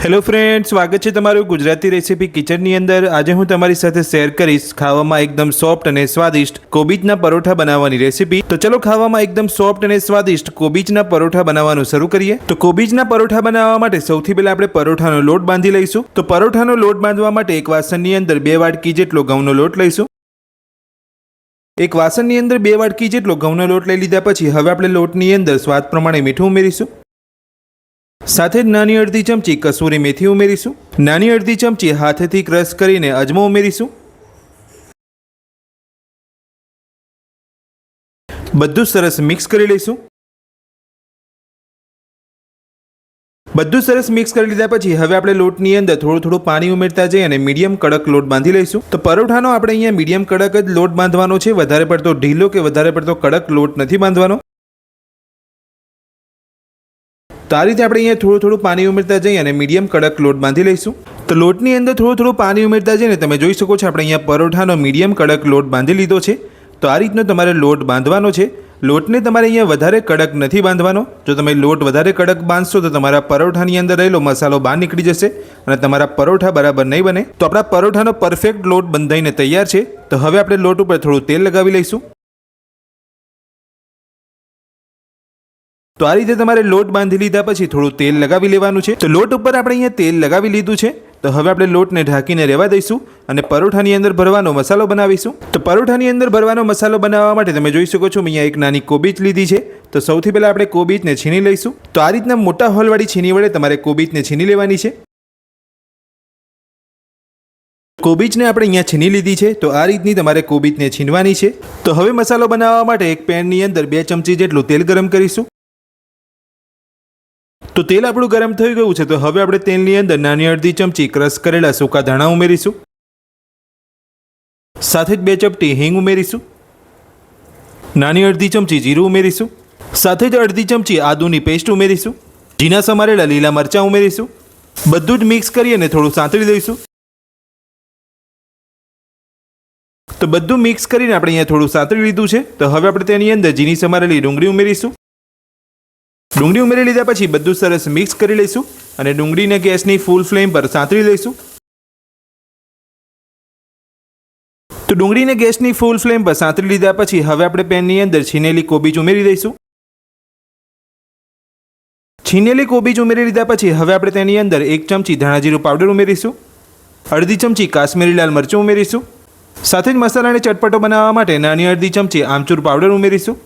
Hello friend, સ્વાગત છે તમારું ગુજરાતી રેસીપી કિચનની અંદર। આજે હું તમારી સાથે શેર કરીશ ખાવામાં એકદમ સોફ્ટ અને સ્વાદિષ્ટ કોબીજના પરોઠા બનાવવાની રેસીપી। તો ચલો ખાવામાં એકદમ સોફ્ટ અને સ્વાદિષ્ટ કોબીજના પરોઠા બનાવવાનું શરૂ કરીએ। તો કોબીજના પરોઠા બનાવવા માટે સૌથી પહેલા આપણે પરોઠાનો લોટ બાંધી લઈશું। તો પરોઠાનો લોટ બાંધવા માટે એક વાસણની અંદર 2 વાટકી જેટલો ઘઉંનો લોટ લઈશું। એક વાસણની અંદર 2 વાટકી જેટલો ઘઉંનો લોટ લઈ લીધા પછી હવે આપણે લોટની અંદર સ્વાદ પ્રમાણે મીઠું ઉમેરીશું। સાથે જ નાની અડધી ચમચી કસૂરી મેથી ઉમેરીશું। નાની અડધી ચમચી હાથેથી ક્રશ કરીને અજમો ઉમેરીશું। બધું સરસ મિક્સ કરી લઈશું। બધું સરસ મિક્સ કરી લીધા પછી હવે આપણે લોટની અંદર થોડું પાણી ઉમેરતા જઈએ અને મીડિયમ કડક લોટ બાંધી લઈશું। તો પરોઠાનો આપણે અહીંયા મીડિયમ કડક જ લોટ બાંધવાનો છે, વધારે પડતો ઢીલો કે વધારે પડતો કડક લોટ નથી બાંધવાનો। તો આ રીતે આપણે અહીંયા થોડું પાણી ઉમેરતા જઈએ અને મીડિયમ કડક લોટ બાંધી લઈશું। તો લોટની અંદર થોડું પાણી ઉમેરતા જઈને તમે જોઈ શકો છો આપણે અહીંયા પરોઠાનો મીડિયમ કડક લોટ બાંધી લીધો છે। તો આ રીતનો તમારે લોટ બાંધવાનો છે। લોટને તમારે અહીંયા વધારે કડક નથી બાંધવાનો। જો તમે લોટ વધારે કડક બાંધશો તો તમારા પરોઠાની અંદર રહેલો મસાલો બહાર નીકળી જશે અને તમારા પરોઠા બરાબર નહીં બને। તો આપણા પરોઠાનો પરફેક્ટ લોટ બંધાઈને તૈયાર છે। તો હવે આપણે લોટ ઉપર થોડું તેલ લગાવી લઈશું। તો આ રીતે તમારે લોટ બાંધી લીધા પછી થોડું તેલ લગાવી લેવાનું છે। તો લોટ ઉપર આપણે અહીંયા તેલ લગાવી લીધું છે। તો હવે આપણે લોટને ઢાંકીને રહેવા દઈશું અને પરોઠાની અંદર ભરવાનો મસાલો બનાવીશું। તો પરોઠાની અંદર ભરવાનો મસાલો બનાવવા માટે તમે જોઈ શકો છો અહીંયા એક નાની કોબીજ લીધી છે। તો સૌથી પહેલાં આપણે કોબીજને છીની લઈશું। તો આ રીતના મોટા હોલવાળી છીની વડે તમારે કોબીજને છીની લેવાની છે। કોબીજને આપણે અહીંયા છીની લીધી છે। તો આ રીતની તમારે કોબીજને છીનવાની છે। તો હવે મસાલો બનાવવા માટે એક પેનની અંદર 2 ચમચી જેટલું તેલ ગરમ કરીશું। તો તેલ આપણું ગરમ થઈ ગયું છે। તો હવે આપણે તેલની અંદર નાની અડધી ચમચી ક્રશ કરેલા સૂકા ધાણા ઉમેરીશું। સાથે જ 2 ચપટી હિંગ ઉમેરીશું। નાની અડધી ચમચી જીરું ઉમેરીશું। સાથે જ અડધી ચમચી આદુની પેસ્ટ ઉમેરીશું। ઝીણા સમારેલા લીલા મરચાં ઉમેરીશું। બધું જ મિક્સ કરી અને થોડું સાંતળી દઈશું। તો બધું મિક્સ કરીને આપણે અહીંયા થોડું સાંતળી લીધું છે। તો હવે આપણે તેની અંદર ઝીણી સમારેલી ડુંગળી ઉમેરીશું। ડુંગળી ઉમેરી લીધા પછી બધું સરસ મિક્સ કરી લઈશું અને ડુંગળીને ગેસની ફૂલ ફ્લેમ પર સાંતળી લઈશું। તો ડુંગળીને ગેસની ફૂલ ફ્લેમ પર સાંતળી લીધા પછી હવે આપણે પેનની અંદર છીનેલી કોબીજ ઉમેરી દઈશું। છીનેલી કોબીજ ઉમેરી લીધા પછી હવે આપણે તેની અંદર 1 ચમચી ધાણા જીરું પાવડર ઉમેરીશું। અડધી ચમચી કાશ્મીરી લાલ મરચું ઉમેરીશું। સાથે જ મસાલાને ચટપટો બનાવવા માટે નાની અડધી ચમચી આમચૂર પાવડર ઉમેરીશું।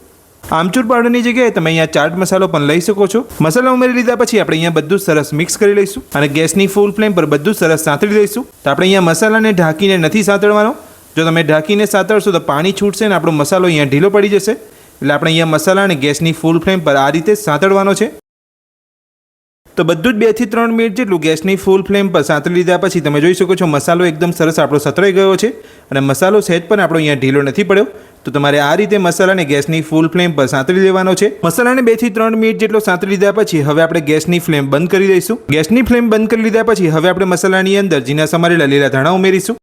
આમચૂર પાવડરની જગ્યાએ તમે અહીંયા ચાટ મસાલો પણ લઈ શકો છો। મસાલા ઉમેરી લીધા પછી આપણે અહીંયા બધું સરસ મિક્સ કરી લઈશું અને ગેસની ફૂલ ફ્લેમ પર બધું સરસ સાંતળી લઈશું। તો આપણે અહીંયા મસાલાને ઢાંકીને નથી સાંતળવાનો। જો તમે ઢાંકીને સાંતળશો તો પાણી છૂટશે ને આપણો મસાલો અહીંયા ઢીલો પડી જશે। એટલે આપણે અહીંયા મસાલાને ગેસની ફૂલ ફ્લેમ પર આ રીતે સાંતળવાનો છે। તો બધું જ 2 થી 3 મિનિટ જેટલું ગેસની ફૂલ ફ્લેમ પર સાંતળી લીધા પછી તમે જોઈ શકો છો મસાલો એકદમ સરસ આપણો સતરાઈ ગયો છે અને મસાલો સહેજ પણ આપણો અહીંયા ઢીલો નથી પડ્યો। તો તમારે આ રીતે મસાલાને ગેસની ફૂલ ફ્લેમ પર સાંતળી લેવાનો છે। મસાલાને 2 થી 3 મિનિટ જેટલો સાંતળી લીધા પછી હવે આપણે ગેસની ફ્લેમ બંધ કરી દઈશું। ગેસની ફ્લેમ બંધ કરી લીધા પછી હવે આપણે મસાલાની અંદર ઝીણા સમારેલા લીલા ધાણા ઉમેરીશું।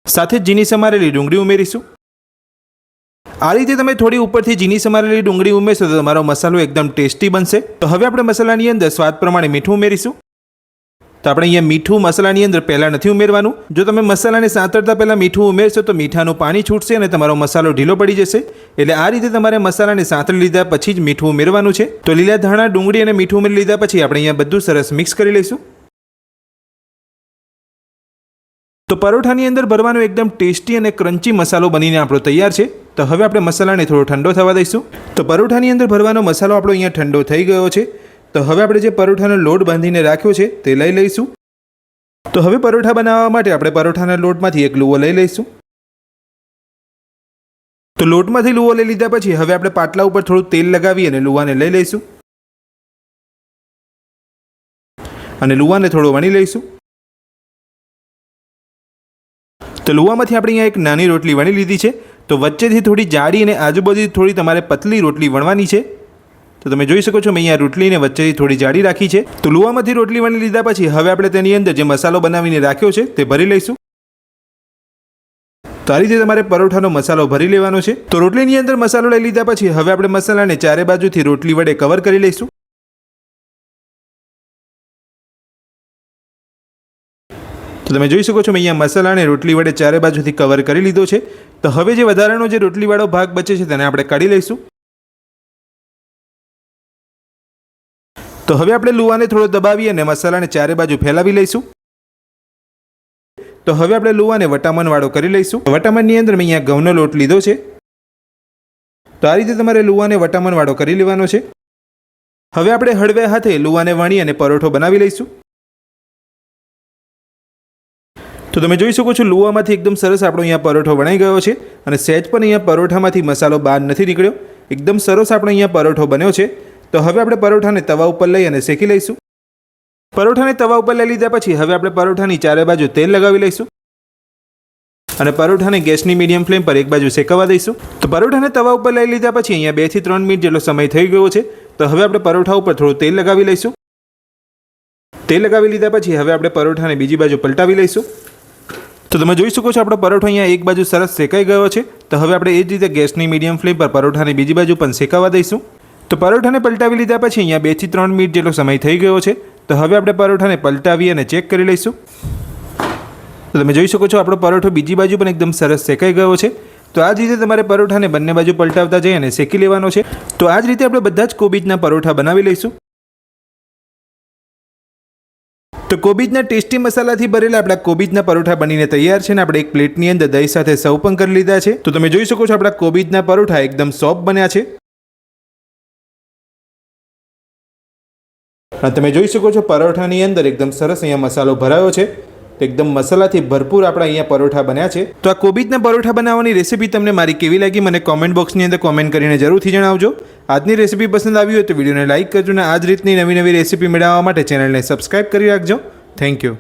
સાથે જ ઝીણી સમારેલી ડુંગળી ઉમેરીશું। આ રીતે તમે થોડી ઉપરથી ઝીણી સમારેલી ડુંગળી ઉમેરશો તો તમારો મસાલો એકદમ ટેસ્ટી બનશે। તો હવે આપણે મસાલાની અંદર સ્વાદ પ્રમાણે મીઠું ઉમેરીશું। તો આપણે અહીંયા મીઠું મસાલાની અંદર પહેલાં નથી ઉમેરવાનું। જો તમે મસાલાને સાંતળતા પહેલાં મીઠું ઉમેરશો તો મીઠાનું પાણી છૂટશે અને તમારો મસાલો ઢીલો પડી જશે। એટલે આ રીતે તમારે મસાલાને સાંતળી લીધા પછી જ મીઠું ઉમેરવાનું છે। તો લીલા ધાણા ડુંગળી અને મીઠું ઉમેરી લીધા પછી આપણે અહીંયા બધું સરસ મિક્સ કરી લઈશું। તો પરોઠાની અંદર ભરવાનો એકદમ ટેસ્ટી અને ક્રન્ચી મસાલો બનીને આપણો તૈયાર છે। તો હવે આપણે મસાલાને થોડો ઠંડો થવા દઈશું। તો પરોઠાની અંદર ભરવાનો મસાલો આપણો અહીંયા ઠંડો થઈ ગયો છે। તો હવે આપણે જે પરોઠાનો લોટ બાંધીને રાખ્યો છે તે લઈ લઈશું। તો હવે પરોઠા બનાવવા માટે આપણે પરોઠાના લોટમાંથી એક લુવો લઈ લઈશું। તો લોટમાંથી લુવો લઈ લીધા પછી હવે આપણે પાટલા ઉપર થોડું તેલ લગાવી અને લુવાને લઈ લઈશું અને લુવાને થોડો વણી લઈશું। તો લુવામાંથી આપણે અહીંયા એક નાની રોટલી વણી લીધી છે। તો વચ્ચેથી થોડી જાડી અને આજુબાજુથી થોડી તમારે પતલી રોટલી વણવાની છે। તો તમે જોઈ શકો છો મેં અહીંયા રોટલીને વચ્ચેથી થોડી જાડી રાખી છે। તો લુવામાંથી રોટલી વણી લીધા પછી હવે આપણે તેની અંદર જે મસાલો બનાવીને રાખ્યો છે તે ભરી લઈશું। તો આ રીતે તમારે પરોઠાનો મસાલો ભરી લેવાનો છે। તો રોટલીની અંદર મસાલો લઈ લીધા પછી હવે આપણે મસાલાને ચારે બાજુથી રોટલી વડે કવર કરી લઈશું। તો તમે જોઈ શકો છો મેં અહીંયા મસાલા અને રોટલી વડે ચારે બાજુથી કવર કરી લીધો છે. તો હવે જે વધારાનો જે રોટલીવાળો ભાગ બચે છે તેને આપણે કાઢી લઈશું. તો હવે આપણે લુવાને થોડો દબાવી અને મસાલાને ચારે બાજુ ફેલાવી લઈશું. તો હવે આપણે લુવાને વટામણવાળો કરી લઈશું. વટામણની અંદર મેં અહીંયા ઘઉંનો લોટ લીધો છે. તો આ રીતે તમારે લુવાને વટામણવાળો કરી લેવાનો છે. હવે આપણે હળવે હાથે લુવાને વણી અને પરોઠો બનાવી લઈશું. તો તમે જોઈ શકો છો લુવામાંથી એકદમ સરસ આપણો અહીંયા પરોઠો વણાઈ ગયો છે અને સહેજ પણ અહીંયા પરોઠામાંથી મસાલો બહાર નથી નીકળ્યો. એકદમ સરસ આપણો અહીંયા પરોઠો બન્યો છે. તો હવે આપણે પરોઠાને તવા ઉપર લઈ અને શેકી લઈશું. પરોઠાને તવા ઉપર લઈ લીધા પછી હવે આપણે પરોઠાની ચારે બાજુ તેલ લગાવી લઈશું અને પરોઠાને ગેસની મીડિયમ ફ્લેમ પર એક બાજુ શેકવા દઈશું. તો પરોઠાને તવા ઉપર લઈ લીધા પછી અહીંયા 2 થી 3 મિનિટ જેટલો સમય થઈ ગયો છે. તો હવે આપણે પરોઠા ઉપર થોડું તેલ લગાવી લઈશું. તેલ લગાવી લીધા પછી હવે આપણે પરોઠાને બીજી બાજુ પલટાવી લઈશું. તો તમે જોઈ શકો છો આપણો પરોઠો અહીંયા એક બાજુ સરસ શેકાઈ ગયો છે. તો હવે આપણે એ જ રીતે ગેસની મીડિયમ ફ્લેમ પર પરોઠાને બીજી બાજુ પણ શેકાવા દઈશું. તો પરોઠાને પલટાવી લીધા પછી અહીંયા 2 થી 3 મિનિટ જેટલો સમય થઈ ગયો છે. તો હવે આપણે પરોઠાને પલટાવી અને ચેક કરી લઈશું. તો તમે જોઈ શકો છો આપણો પરોઠો બીજી બાજુ પણ એકદમ સરસ શેકાઈ ગયો છે. તો આ જ રીતે તમારે પરોઠાને બંને બાજુ પલટાવતા જઈ અને શેકી લેવાનો છે. તો આ જ રીતે આપણે બધા જ કોબીજના પરોઠા બનાવી લઈશું. તો કોબીજના ટેસ્ટી મસાલાથી ભરેલા આપણા કોબીજના પરોઠા બનીને તૈયાર છે ને આપણે એક પ્લેટની અંદર દહીં સાથે સર્વ પણ કરી લીધા છે. તો તમે જોઈ શકો છો આપણા કોબીજના પરોઠા એકદમ સોફ્ટ બન્યા છે. અને તમે જોઈ શકો છો પરોઠાની અંદર એકદમ સરસ અહીંયા મસાલો ભરાયો છે. તો એકદમ મસાલાથી ભરપૂર આપણા અહીંયા પરોઠા બન્યા છે. તો આ કોબીજના પરોઠા બનાવવાની રેસીપી તમને મારી કેવી લાગી મને કોમેન્ટ બોક્સની અંદર કોમેન્ટ કરીને જરૂરથી જણાવજો. આજની રેસીપી પસંદ આવી હોય તો વિડીયોને લાઇક કરજો અને આ જ રીતની નવી રેસીપી મેળવવા માટે ચેનલને સબસ્ક્રાઇબ કરી રાખજો. Thank you.